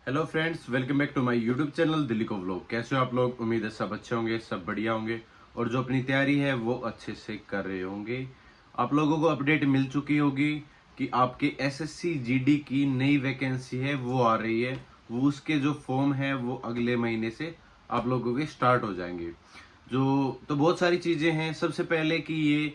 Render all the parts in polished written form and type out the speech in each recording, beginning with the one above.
Hello friends, welcome back to my YouTube channel Delhi को vlog. कैसे हो आप लोग? उम्मीद है सब अच्छे होंगे, सब बढ़िया होंगे और जो अपनी तैयारी है वो अच्छे से कर रहे होंगे। आप लोगों को अपडेट मिल चुकी होगी कि आपके एसएससी जीडी की नई वैकेंसी है वो आ रही है। वो उसके जो फॉर्म है वो अगले महीने से आप लोगों के स्टार्ट हो जाएंगे। तो बहुत सारी चीजें हैं। सबसे पहले कि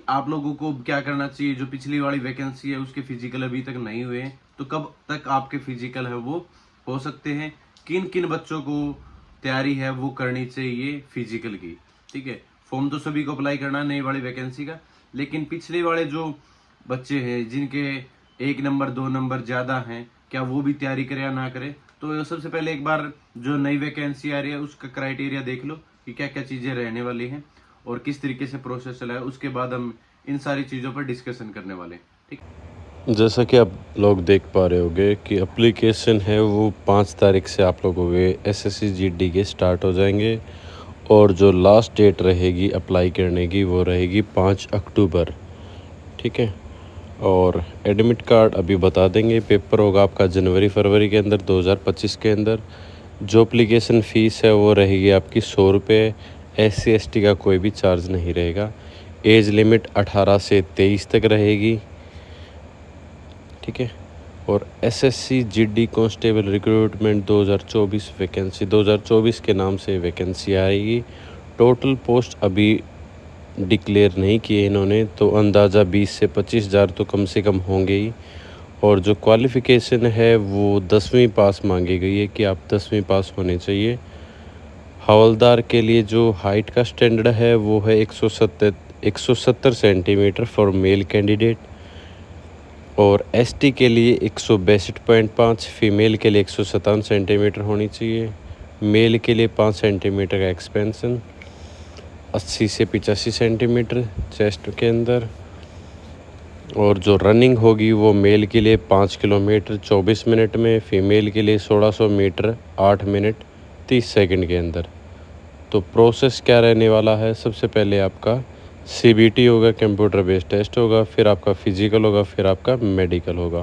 आप लोगों को क्या करना चाहिए। जो पिछली वाली वैकेंसी है उसके फिजिकल अभी तक नहीं हुए हैं, तो कब तक आपके फिजिकल है वो हो सकते हैं। किन किन बच्चों को तैयारी है वो करनी चाहिए फिजिकल की। ठीक है, फॉर्म तो सभी को अप्लाई करना है नई वाली वैकेंसी का, लेकिन पिछले वाले जो बच्चे हैं जिनके 1 नंबर 2 नंबर ज्यादा हैं, क्या वो भी तैयारी करें या ना करें। तो सबसे पहले एक बार जो नई वैकेंसी आ रही है उसका क्राइटेरिया देख लो कि क्या क्या चीजें रहने वाली हैं और किस तरीके से प्रोसेस चला है। उसके बाद हम इन सारी चीजों पर डिस्कशन करने वाले हैं। ठीक। जैसा कि आप लोग देख पा रहे होंगे कि एप्लीकेशन है वो 5 तारीख से आप लोगों के एसएससी जीडी के स्टार्ट हो जाएंगे और जो लास्ट डेट रहेगी अप्लाई करने की वो रहेगी 5 अक्टूबर। ठीक है, और एडमिट कार्ड अभी बता देंगे। पेपर होगा आपका जनवरी फरवरी के अंदर 2025 के अंदर। जो एप्लीकेशन फ़ीस है वो रहेगी आपकी 100 रुपये। SC ST का कोई भी चार्ज नहीं रहेगा। एज लिमिट 18 से 23 तक रहेगी। ठीक है, और SSC GD constable recruitment 2024 vacancy 2024 के नाम से वैकेंसी आएगी। टोटल पोस्ट अभी डिक्लेयर नहीं किए इन्होंने, तो अंदाज़ा 20 से 25 हज़ार तो कम से कम होंगे ही। और जो क्वालिफ़िकेशन है वो 10वीं पास मांगी गई है कि आप 10वीं पास होने चाहिए। हवलदार के लिए जो हाइट का स्टैंडर्ड है वो है 170 सेंटीमीटर फॉर मेल कैंडिडेट, और एसटी के लिए 162.5, फीमेल के लिए 157 सेंटीमीटर होनी चाहिए। मेल के लिए 5 सेंटीमीटर का एक्सपेंशन, 80 से 85 सेंटीमीटर चेस्ट के अंदर। और जो रनिंग होगी वो मेल के लिए 5 किलोमीटर 24 मिनट में, फ़ीमेल के लिए 1600 मीटर 8 मिनट 30 सेकंड के अंदर। तो प्रोसेस क्या रहने वाला है, सबसे पहले आपका CBT होगा, कंप्यूटर बेस्ड टेस्ट होगा, फिर आपका फिजिकल होगा, फिर आपका मेडिकल होगा।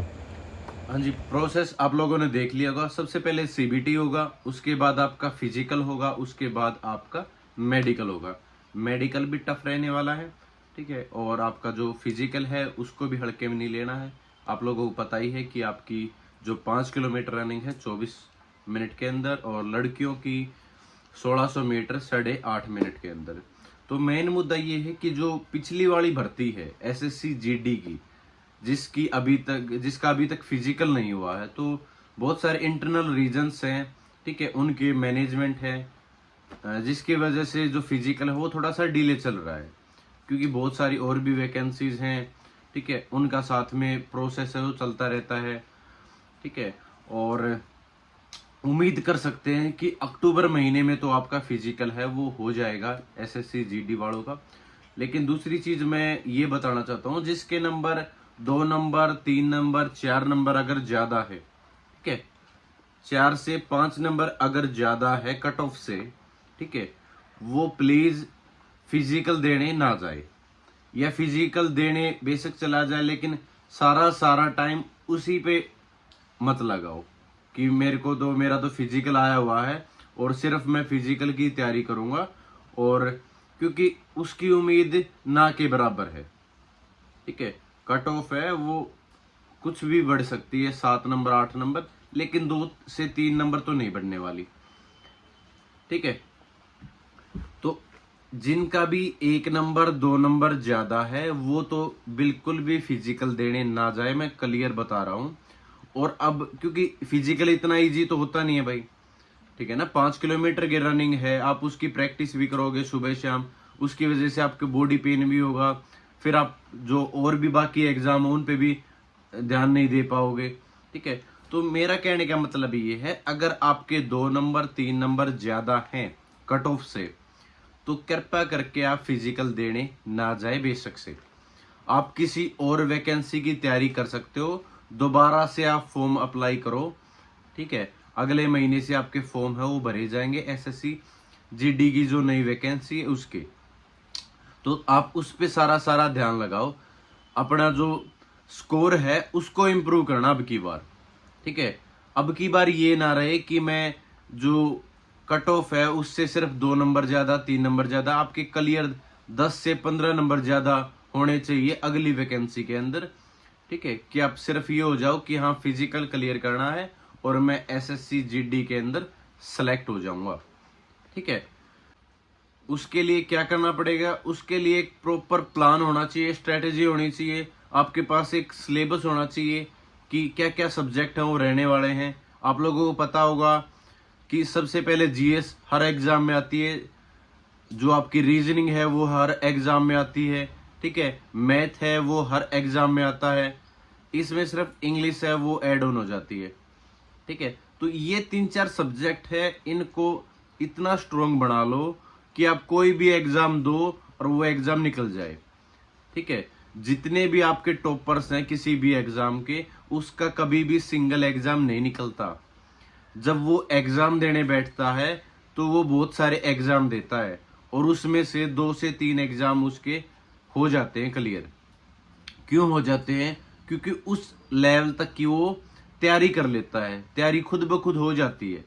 हाँ जी, प्रोसेस आप लोगों ने देख लिया होगा। सबसे पहले सीबीटी होगा, उसके बाद आपका फिजिकल होगा, उसके बाद आपका मेडिकल होगा। मेडिकल भी टफ रहने वाला है। ठीक है, और आपका जो फिजिकल है उसको भी हल्के में नहीं लेना है। आप लोगों को पता ही है कि आपकी जो 5 किलोमीटर रनिंग है 24 मिनट के अंदर, और लड़कियों की 1600 मीटर 8.5 मिनट के अंदर। तो मेन मुद्दा ये है कि जो पिछली वाली भर्ती है एसएससी जीडी की, जिसका अभी तक फिजिकल नहीं हुआ है, तो बहुत सारे इंटरनल रीजंस हैं। ठीक है, उनके मैनेजमेंट है, जिसकी वजह से जो फिजिकल है वो थोड़ा सा डिले चल रहा है, क्योंकि बहुत सारी और भी वैकेंसीज हैं। ठीक है, उनका साथ में प्रोसेस है वो चलता रहता है। ठीक है, और उम्मीद कर सकते हैं कि अक्टूबर महीने में तो आपका फिजिकल है वो हो जाएगा एसएससी जीडी वालों का। लेकिन दूसरी चीज मैं ये बताना चाहता हूँ, जिसके नंबर 2 नंबर 3 नंबर 4 नंबर अगर ज्यादा है, ठीक है, 4 से 5 नंबर अगर ज्यादा है कट ऑफ से, ठीक है, वो प्लीज फिजिकल देने ना जाए, या फिजिकल देने बेशक चला जाए लेकिन सारा सारा टाइम उसी पे मत लगाओ कि मेरा तो फिजिकल आया हुआ है और सिर्फ मैं फिजिकल की तैयारी करूंगा, और क्योंकि उसकी उम्मीद ना के बराबर है। ठीक है, कट ऑफ है वो कुछ भी बढ़ सकती है, 7 नंबर 8 नंबर, लेकिन 2 से 3 नंबर तो नहीं बढ़ने वाली। ठीक है, तो जिनका भी 1 नंबर 2 नंबर ज्यादा है वो तो बिल्कुल भी फिजिकल देने ना जाए, मैं क्लियर बता रहा हूं। और अब क्योंकि फिजिकल इतना इजी तो होता नहीं है भाई। ठीक है ना, 5 किलोमीटर की रनिंग है, आप उसकी प्रैक्टिस भी करोगे सुबह शाम, उसकी वजह से आपके बॉडी पेन भी होगा, फिर आप जो और भी बाकी एग्जाम हो उन पे भी ध्यान नहीं दे पाओगे। ठीक है, तो मेरा कहने का मतलब ये है, अगर आपके 2 नंबर 3 नंबर ज्यादा हैं कट ऑफ से, तो कृपया करके आप फिजिकल देने ना जाए। बेशक से आप किसी और वैकेंसी की तैयारी कर सकते हो, दोबारा से आप फॉर्म अप्लाई करो। ठीक है, अगले महीने से आपके फॉर्म है वो भरे जाएंगे एसएससी जीडी की जो नई वैकेंसी है उसके। तो आप उस पे सारा सारा ध्यान लगाओ, अपना जो स्कोर है उसको इम्प्रूव करना अब की बार। ठीक है, अब की बार ये ना रहे कि मैं जो कट ऑफ है उससे सिर्फ 2 नंबर ज्यादा, 3 नंबर ज्यादा, आपके क्लियर 10 से 15 नंबर ज्यादा होने चाहिए अगली वैकेंसी के अंदर। ठीक है, कि आप सिर्फ ये हो जाओ कि हाँ फिजिकल क्लियर करना है और मैं एसएससी जीडी के अंदर सेलेक्ट हो जाऊंगा। ठीक है, उसके लिए क्या करना पड़ेगा, उसके लिए एक प्रॉपर प्लान होना चाहिए, स्ट्रेटेजी होनी चाहिए, आपके पास एक सिलेबस होना चाहिए कि क्या क्या सब्जेक्ट हैं वो रहने वाले हैं। आप लोगों को पता होगा कि सबसे पहले जीएस हर एग्जाम में आती है, जो आपकी रीजनिंग है वो हर एग्जाम में आती है। ठीक है, मैथ है वो हर एग्जाम में आता है, इसमें सिर्फ इंग्लिश है वो ऐड ऑन हो जाती है। ठीक है, तो ये 3-4 सब्जेक्ट है, इनको इतना स्ट्रोंग बना लो कि आप कोई भी एग्जाम दो और वो एग्जाम निकल जाए। ठीक है, जितने भी आपके टॉपर्स हैं किसी भी एग्जाम के, उसका कभी भी सिंगल एग्जाम नहीं निकलता। जब वो एग्जाम देने बैठता है तो वो बहुत सारे एग्जाम देता है और उसमें से 2 से 3 एग्जाम उसके हो जाते हैं क्लियर। क्यों हो जाते हैं? क्योंकि उस लेवल तक की वो तैयारी कर लेता है, तैयारी खुद ब खुद हो जाती है।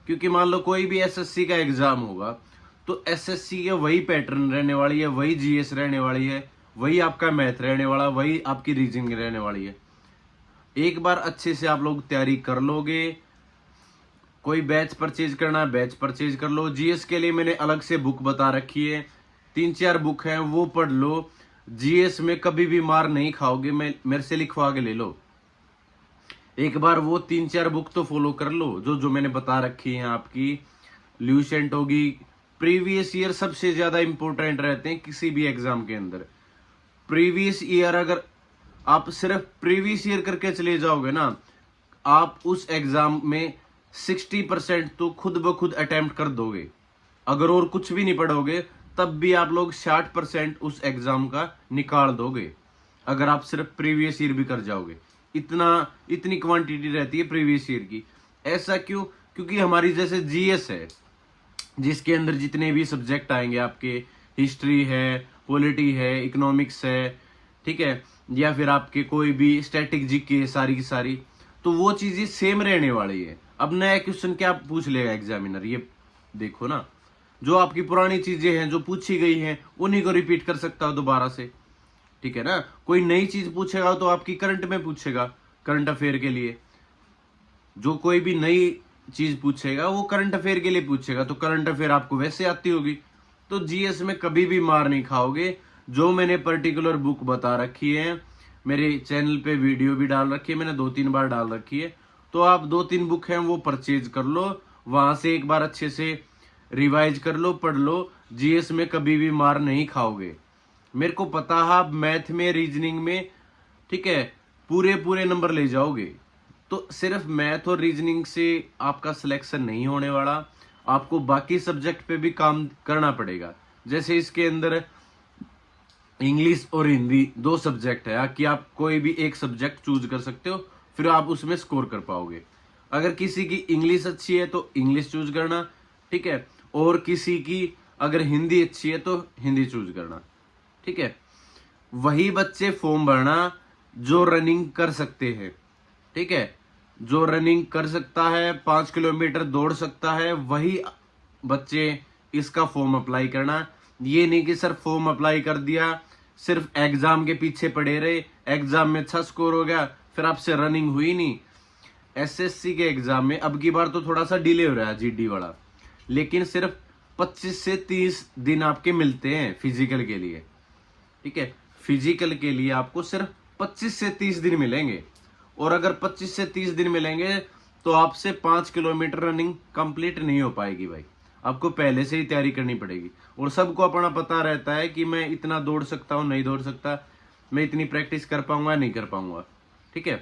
क्योंकि मान लो कोई भी एसएससी का एग्जाम होगा तो एसएससी के वही पैटर्न रहने वाली है, वही जीएस रहने वाली है, वही आपका मैथ रहने वाला, वही आपकी रीजनिंग रहने वाली है। एक बार अच्छे से आप लोग तैयारी कर लोगे, कोई बैच परचेज करना है बैच परचेज कर लो। जीएस के लिए मैंने अलग से बुक बता रखी है, 3-4 बुक हैं वो पढ़ लो। जीएस में कभी भी मार नहीं खाओगे, मैं मेरे से लिखवा के ले लो। एक बार वो 3-4 बुक तो फॉलो कर लो जो जो मैंने बता रखी है आपकी। ल्यूसेंट होगी, प्रीवियस ईयर सबसे ज्यादा इंपॉर्टेंट रहते हैं किसी भी एग्जाम के अंदर। प्रीवियस ईयर अगर आप सिर्फ प्रीवियस ईयर करके चले जाओगे ना, आप उस एग्जाम में 60% तो खुद ब खुद अटेम्प्ट कर दोगे। अगर और कुछ भी नहीं पढ़ोगे तब भी आप लोग 60% उस एग्जाम का निकाल दोगे, अगर आप सिर्फ प्रीवियस ईयर भी कर जाओगे। इतनी क्वांटिटी रहती है प्रीवियस ईयर की। ऐसा क्यों? क्योंकि हमारी जैसे जीएस है जिसके अंदर जितने भी सब्जेक्ट आएंगे आपके, हिस्ट्री है, पॉलिटी है, इकोनॉमिक्स है, ठीक है, या फिर आपके कोई भी स्टैटिक जीके, सारी की सारी, तो वो चीजें सेम रहने वाली है। अब नया क्वेश्चन क्या पूछ लेगा एग्जामिनर, ये देखो ना, जो आपकी पुरानी चीजें हैं जो पूछी गई हैं उन्हीं को रिपीट कर सकता हो दोबारा से। ठीक है ना, कोई नई चीज पूछेगा तो आपकी करंट में पूछेगा, करंट अफेयर के लिए। जो कोई भी नई चीज पूछेगा वो करंट अफेयर के लिए पूछेगा, तो करंट अफेयर आपको वैसे आती होगी। तो जीएस में कभी भी मार नहीं खाओगे। जो मैंने पर्टिकुलर बुक बता रखी है, मेरे चैनल पे वीडियो भी डाल रखी है, मैंने 2-3 बार डाल रखी है, तो आप 2-3 बुक हैं वो परचेज कर लो, वहां से एक बार अच्छे से रिवाइज कर लो, पढ़ लो। जीएस में कभी भी मार नहीं खाओगे। मेरे को पता है आप मैथ में, रीजनिंग में, ठीक है, पूरे पूरे नंबर ले जाओगे। तो सिर्फ मैथ और रीजनिंग से आपका सिलेक्शन नहीं होने वाला, आपको बाकी सब्जेक्ट पे भी काम करना पड़ेगा। जैसे इसके अंदर इंग्लिश और हिंदी 2 सब्जेक्ट है कि आप कोई भी एक सब्जेक्ट चूज कर सकते हो, फिर आप उसमें स्कोर कर पाओगे। अगर किसी की इंग्लिश अच्छी है तो इंग्लिश चूज करना, ठीक है, और किसी की अगर हिंदी अच्छी है तो हिंदी चूज करना। ठीक है, वही बच्चे फॉर्म भरना जो रनिंग कर सकते हैं। ठीक है, जो रनिंग कर सकता है, 5 किलोमीटर दौड़ सकता है, वही बच्चे इसका फॉर्म अप्लाई करना। ये नहीं कि सर फॉर्म अप्लाई कर दिया, सिर्फ एग्जाम के पीछे पड़े रहे, एग्जाम में अच्छा स्कोर हो गया, फिर आपसे रनिंग हुई नहीं। एसएससी के एग्जाम में अब की बार तो थोड़ा सा डिले हो रहा है जीडी वाला, लेकिन सिर्फ 25 से 30 दिन आपके मिलते हैं फिजिकल के लिए। ठीक है, फिजिकल के लिए आपको सिर्फ 25 से 30 दिन मिलेंगे, और अगर 25 से 30 दिन मिलेंगे तो आपसे 5 किलोमीटर रनिंग कंप्लीट नहीं हो पाएगी भाई, आपको पहले से ही तैयारी करनी पड़ेगी। और सबको अपना पता रहता है कि मैं इतना दौड़ सकता हूँ, नहीं दौड़ सकता, मैं इतनी प्रैक्टिस कर पाऊंगा, नहीं कर पाऊंगा। ठीक है,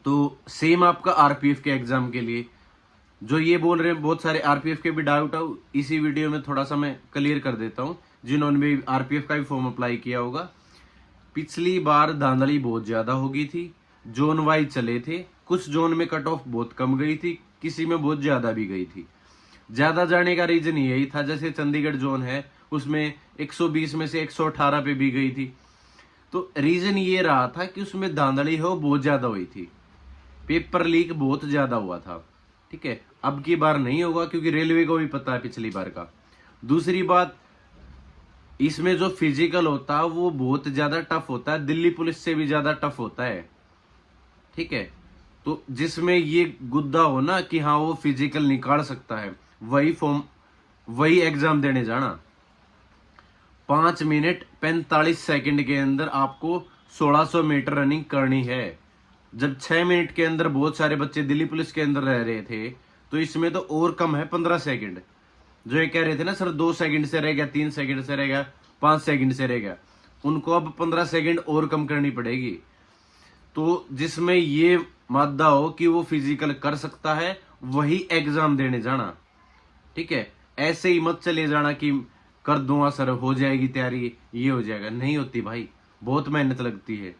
तो सेम आपका आरपीएफ के एग्जाम के लिए जो ये बोल रहे हैं, बहुत सारे आरपीएफ के भी डाउट है, इसी वीडियो में थोड़ा सा मैं क्लियर कर देता हूँ, जिन्होंने भी आरपीएफ का भी फॉर्म अप्लाई किया होगा। पिछली बार धांधली बहुत ज्यादा हो गई थी, जोन वाइज चले थे, कुछ जोन में कट ऑफ बहुत कम गई थी, किसी में बहुत ज्यादा भी गई थी। ज्यादा जाने का रीजन यही था, जैसे चंडीगढ़ जोन है उसमें 120 में से 118 पे भी गई थी। तो रीजन ये रहा था कि उसमें धांधली हो बहुत ज्यादा हुई थी। पेपर लीक बहुत ज्यादा हुआ था, ठीक है। अब की बार नहीं होगा क्योंकि रेलवे को भी पता है पिछली बार का। दूसरी बात, इसमें जो फिजिकल होता है वो बहुत ज्यादा टफ होता है, दिल्ली पुलिस से भी ज्यादा टफ होता है, ठीक है। तो जिसमें ये गुद्दा हो ना कि हाँ वो फिजिकल निकाल सकता है, वही फॉर्म, वही एग्जाम देने जाना। 5 मिनट 45 सेकंड के अंदर आपको 1600 मीटर रनिंग करनी है। जब 6 मिनट के अंदर बहुत सारे बच्चे दिल्ली पुलिस के अंदर रह रहे थे, तो इसमें तो और कम है 15 सेकंड। जो ये कह रहे थे ना सर 2 सेकंड से रह गया, 3 सेकंड से रह गया, 5 सेकंड से रह गया, उनको अब 15 सेकंड और कम करनी पड़ेगी। तो जिसमें ये मादा हो कि वो फिजिकल कर सकता है, वही एग्जाम देने जाना, ठीक है। ऐसे ही मत चले जाना कि कर दूंगा सर, हो जाएगी तैयारी, ये हो जाएगा, नहीं होती भाई, बहुत मेहनत लगती है,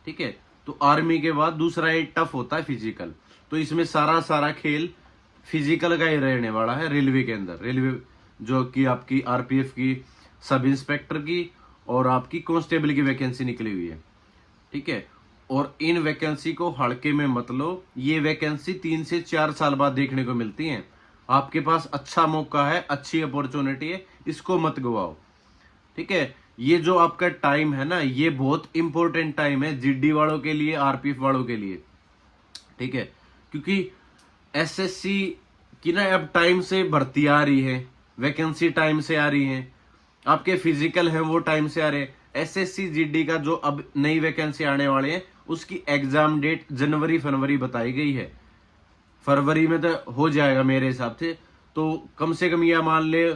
ठीक है। तो आर्मी के बाद दूसरा ये टफ होता है फिजिकल। तो इसमें सारा खेल फिजिकल का ही रहने वाला है रेलवे के अंदर। रेलवे जो कि आपकी आरपीएफ की, सब इंस्पेक्टर की और आपकी कांस्टेबल की वैकेंसी निकली हुई है, ठीक है। और इन वैकेंसी को हल्के में मत लो, ये वैकेंसी 3 से 4 साल बाद देखने को मिलती है। आपके पास अच्छा मौका है, अच्छी अपॉर्चुनिटी है, इसको मत गवाओ, ठीक है। ये जो आपका टाइम है ना, ये बहुत इंपॉर्टेंट टाइम है जीडी वालों के लिए, आरपीएफ वालों के लिए, ठीक है। क्योंकि एसएससी की ना अब टाइम से भर्ती आ रही है, वैकेंसी टाइम से आ रही है, आपके फिजिकल है वो टाइम से आ रहे हैं। एसएससी जीडी का जो अब नई वैकेंसी आने वाले हैं, उसकी एग्जाम डेट जनवरी फरवरी बताई गई है। फरवरी में तो हो जाएगा मेरे हिसाब से। तो कम से कम यह मान ले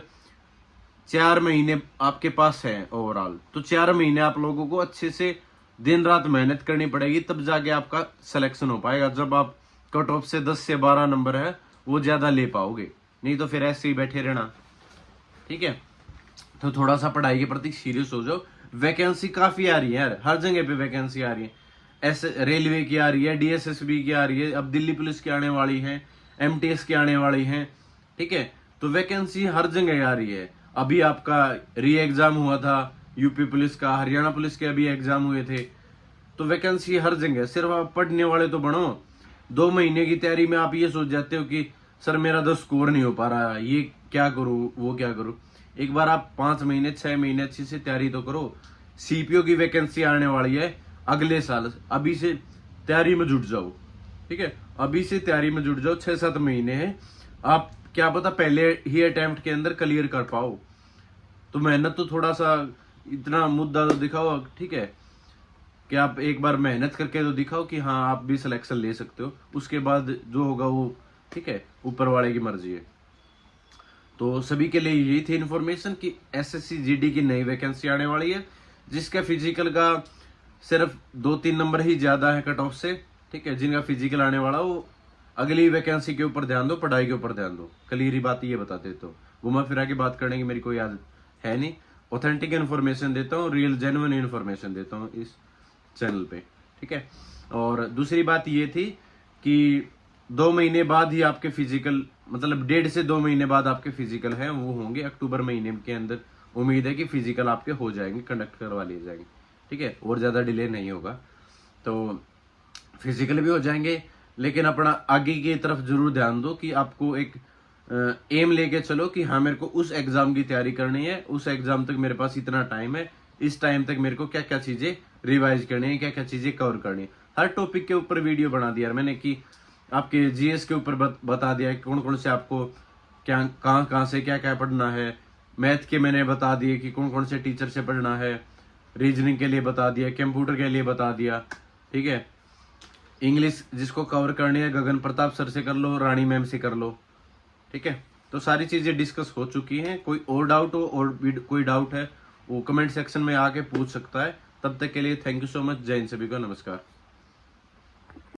4 महीने आपके पास है ओवरऑल। तो 4 महीने आप लोगों को अच्छे से दिन रात मेहनत करनी पड़ेगी, तब जाके आपका सिलेक्शन हो पाएगा। जब आप कट ऑफ से 10 से 12 नंबर है वो ज्यादा ले पाओगे, नहीं तो फिर ऐसे ही बैठे रहना, ठीक है। तो थोड़ा सा पढ़ाई के प्रति सीरियस हो जाओ। वैकेंसी काफी आ रही है यार, हर जगह पे वैकेंसी आ रही है। ऐसे रेलवे की आ रही है, डीएसएसबी की आ रही है, अब दिल्ली पुलिस की आने वाली है, एमटीएस की आने वाली है, ठीक है। तो वैकेंसी हर जगह आ रही है। अभी आपका री एग्जाम हुआ था यूपी पुलिस का, हरियाणा पुलिस के अभी एग्जाम हुए थे। तो वैकेंसी हर जगह। सिर्फ आप पढ़ने वाले तो बनो। 2 महीने की तैयारी में आप ये सोच जाते हो कि सर मेरा तो स्कोर नहीं हो पा रहा, ये क्या करूं वो क्या करूं। एक बार आप 5 महीने 6 महीने अच्छी से तैयारी तो करो। सीपीओ की वैकेंसी आने वाली है अगले साल, अभी से तैयारी में जुट जाओ, ठीक है। अभी से तैयारी में जुट जाओ, 6-7 महीने हैं, आप क्या पता पहले ही अटेम्प्ट के अंदर क्लियर कर पाओ। तो मेहनत तो थोड़ा सा, इतना मुद्दा तो दिखाओ, ठीक है, कि आप एक बार मेहनत करके तो दिखाओ कि हाँ आप भी सिलेक्शन ले सकते हो। उसके बाद जो होगा वो, ठीक है, ऊपर वाले की मर्जी है। तो सभी के लिए यही थी इन्फॉर्मेशन कि एसएससी जीडी की नई वैकेंसी आने वाली है, जिसका फिजिकल का सिर्फ 2-3 नंबर ही ज्यादा है कट ऑफ से, ठीक है। जिनका फिजिकल आने वाला वो अगली वैकेंसी के ऊपर ध्यान दो, पढ़ाई के ऊपर ध्यान दो। क्लियर ही बात ये बता देता हूँ, घुमा फिरा के बात करने की मेरी कोई आदत है नहीं। ऑथेंटिक इन्फॉर्मेशन देता हूँ, रियल जेन्युइन इन्फॉर्मेशन देता हूँ इस चैनल पे, ठीक है। और दूसरी बात ये थी कि 2 महीने बाद ही आपके फिजिकल, मतलब 1.5 से 2 महीने बाद आपके फिजिकल है वो होंगे। अक्टूबर महीने के अंदर उम्मीद है कि फिजिकल आपके हो जाएंगे, कंडक्ट करवा लिए जाएंगे, ठीक है। और ज्यादा डिले नहीं होगा, तो फिजिकल भी हो जाएंगे। लेकिन अपना आगे की तरफ जरूर ध्यान दो कि आपको एक एम लेके चलो कि हाँ मेरे को उस एग्जाम की तैयारी करनी है, उस एग्जाम तक मेरे पास इतना टाइम है, इस टाइम तक मेरे को क्या क्या चीजें रिवाइज करनी है, क्या क्या चीजें कवर करनी है। हर टॉपिक के ऊपर वीडियो बना दिया मैंने कि आपके जीएस के ऊपर बता दिया कौन कौन से आपको क्या कहाँ से क्या क्या पढ़ना है। मैथ के मैंने बता दिए कि कौन कौन से टीचर से पढ़ना है। रीजनिंग के लिए बता दिया, कंप्यूटर के लिए बता दिया, ठीक है। इंग्लिश जिसको कवर करनी है गगन प्रताप सर से कर लो, रानी मैम से कर लो, ठीक है। तो सारी चीजें डिस्कस हो चुकी हैं। कोई और डाउट हो और कोई डाउट है वो कमेंट सेक्शन में आके पूछ सकता है। तब तक के लिए थैंक यू सो मच। जय हिंद, सभी को नमस्कार।